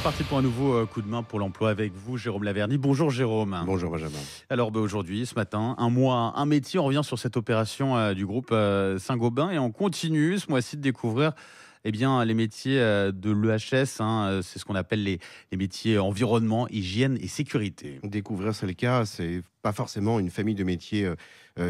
parti pour un nouveau coup de main pour l'emploi avec vous, Jérôme Laverny. Bonjour Jérôme. Bonjour Benjamin. Alors aujourd'hui, ce matin, un mois, un métier, on revient sur cette opération du groupe Saint-Gobain et on continue ce mois-ci de découvrir les métiers de l'EHS. C'est ce qu'on appelle les métiers environnement, hygiène et sécurité. Découvrir, c'est le cas, c'est pas forcément une famille de métiers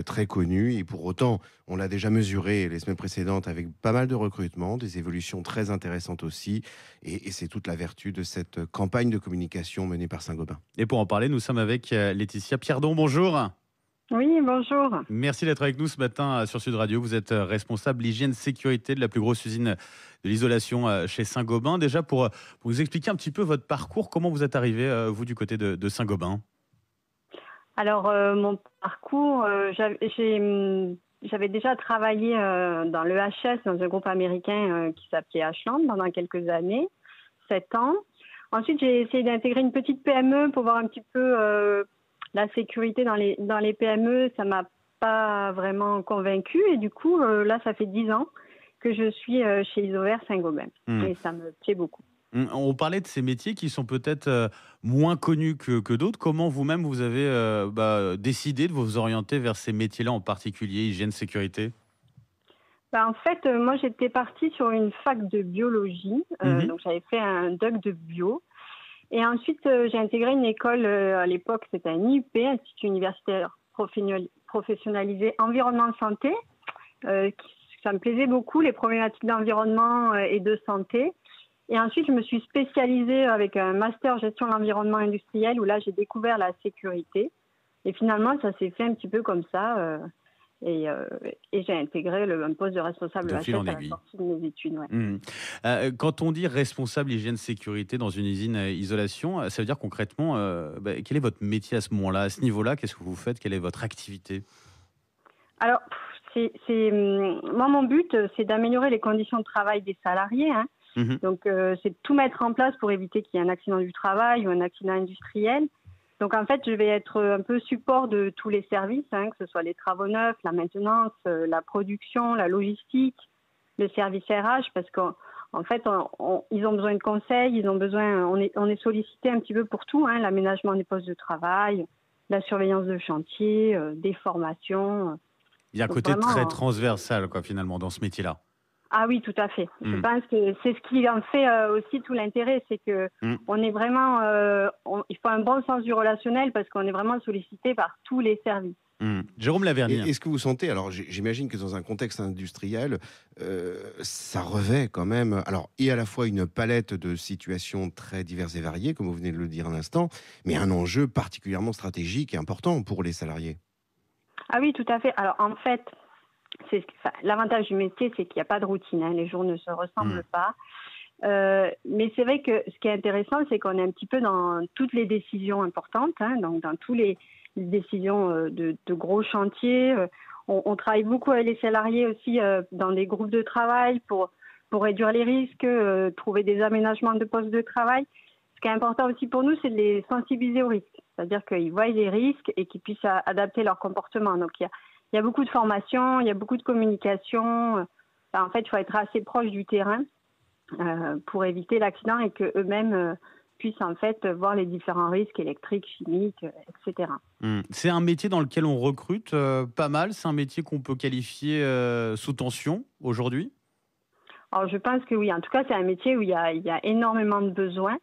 très connue et pour autant, on l'a déjà mesuré les semaines précédentes avec pas mal de recrutements, des évolutions très intéressantes aussi et c'est toute la vertu de cette campagne de communication menée par Saint-Gobain. Et pour en parler, nous sommes avec Laetitia Pierdon. Bonjour. Oui, bonjour. Merci d'être avec nous ce matin sur Sud Radio. Vous êtes responsable hygiène sécurité de la plus grosse usine de l'isolation chez Saint-Gobain. Déjà, pour vous expliquer un petit peu votre parcours, comment vous êtes arrivé, vous, du côté de Saint-Gobain? Alors, mon parcours, j'avais déjà travaillé dans le l'EHS, dans un groupe américain qui s'appelait Ashland pendant quelques années, 7 ans. Ensuite, j'ai essayé d'intégrer une petite PME pour voir un petit peu la sécurité dans les PME. Ça m'a pas vraiment convaincue et du coup, là, ça fait 10 ans que je suis chez Isover Saint-Gobain et ça me plaît beaucoup. On parlait de ces métiers qui sont peut-être moins connus que d'autres. Comment vous-même, vous avez décidé de vous orienter vers ces métiers-là, en particulier hygiène, sécurité? En fait, moi, j'étais partie sur une fac de biologie. Donc, j'avais fait un doc de bio. Et ensuite, j'ai intégré une école, à l'époque, c'était un IUP, Institut universitaire professionnalisé environnement santé. Ça me plaisait beaucoup, les problématiques d'environnement et de santé. Et ensuite, je me suis spécialisée avec un master gestion de l'environnement industriel où là, j'ai découvert la sécurité. Et finalement, ça s'est fait un petit peu comme ça. Et j'ai intégré un poste de responsable De fil en à la aiguille. sortie de mes études. Ouais. Quand on dit responsable hygiène sécurité dans une usine isolation, ça veut dire concrètement, quel est votre métier à ce moment-là, à ce niveau-là? Qu'est-ce que vous faites? Quelle est votre activité? Alors, moi, mon but, c'est d'améliorer les conditions de travail des salariés. Donc, c'est de tout mettre en place pour éviter qu'il y ait un accident du travail ou un accident industriel. Donc, en fait, je vais être un peu support de tous les services, que ce soit les travaux neufs, la maintenance, la production, la logistique, le service RH, parce qu'en fait, ils ont besoin de conseils, on est sollicité un petit peu pour tout, l'aménagement des postes de travail, la surveillance de chantier, des formations. Il y a un côté très transversal, finalement, dans ce métier-là. Ah oui, tout à fait. Je pense que c'est ce qui en fait aussi tout l'intérêt, c'est que on est vraiment, il faut un bon sens du relationnel parce qu'on est vraiment sollicité par tous les services. Jérôme Laverny. Est-ce que vous sentez, alors j'imagine que dans un contexte industriel, ça revêt quand même, alors et à la fois une palette de situations très diverses et variées, comme vous venez de le dire à l'instant, mais un enjeu particulièrement stratégique et important pour les salariés. Ah oui, tout à fait. Alors en fait, l'avantage du métier, c'est qu'il n'y a pas de routine. Les jours ne se ressemblent pas. Mais c'est vrai que ce qui est intéressant, c'est qu'on est un petit peu dans toutes les décisions importantes, donc dans toutes les décisions de gros chantiers. On travaille beaucoup avec les salariés aussi dans des groupes de travail pour réduire les risques, trouver des aménagements de postes de travail. Ce qui est important aussi pour nous, c'est de les sensibiliser aux risques. C'est-à-dire qu'ils voient les risques et qu'ils puissent adapter leur comportement. Donc, il y a beaucoup de formation, il y a beaucoup de communication. En fait, il faut être assez proche du terrain pour éviter l'accident et qu'eux-mêmes puissent en fait voir les différents risques électriques, chimiques, etc. C'est un métier dans lequel on recrute pas mal. C'est un métier qu'on peut qualifier sous tension aujourd'hui. Alors, je pense que oui. En tout cas, c'est un métier où il y a énormément de besoins.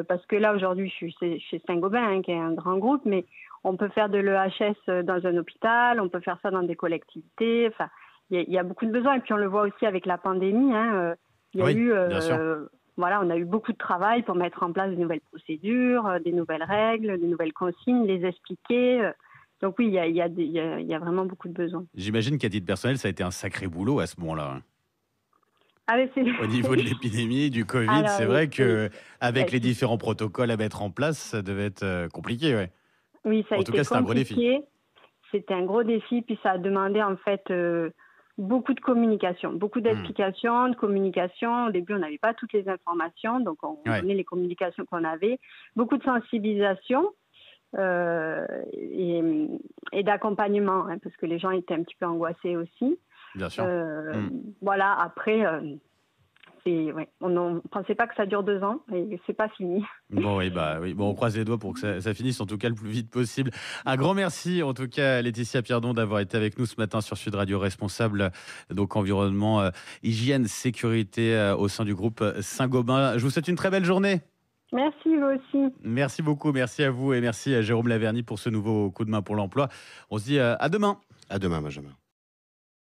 Parce que là, aujourd'hui, je suis chez Saint-Gobain, qui est un grand groupe, mais on peut faire de l'EHS dans un hôpital, on peut faire ça dans des collectivités. Enfin, il y a beaucoup de besoins. Et puis, on le voit aussi avec la pandémie. Il y a eu, on a eu beaucoup de travail pour mettre en place de nouvelles procédures, des nouvelles règles, des nouvelles consignes, les expliquer. Donc oui, il y a vraiment beaucoup de besoins. J'imagine qu'à titre personnel, ça a été un sacré boulot à ce moment-là. Au niveau de l'épidémie, du Covid, alors, c'est vrai qu'avec les différents protocoles à mettre en place, ça devait être compliqué. Ouais. Oui, ça a été compliqué. En tout cas, c'était un gros défi. C'était un gros défi, puis ça a demandé en fait beaucoup de communication, beaucoup d'explications, de communication. Au début, on n'avait pas toutes les informations, donc on donnait les communications qu'on avait. Beaucoup de sensibilisation et d'accompagnement, parce que les gens étaient un petit peu angoissés aussi. Bien sûr. Voilà, après... on ne pensait pas que ça dure 2 ans et c'est pas fini. Bon, oui, Bon, on croise les doigts pour que ça finisse en tout cas le plus vite possible. Un grand merci en tout cas, Laetitia Pierdon, d'avoir été avec nous ce matin sur Sud Radio, responsable donc environnement, hygiène, sécurité au sein du groupe Saint-Gobain. Je vous souhaite une très belle journée. Merci, vous aussi. Merci beaucoup, merci à vous et merci à Jérôme Laverny pour ce nouveau coup de main pour l'emploi. On se dit à demain. À demain, Benjamin.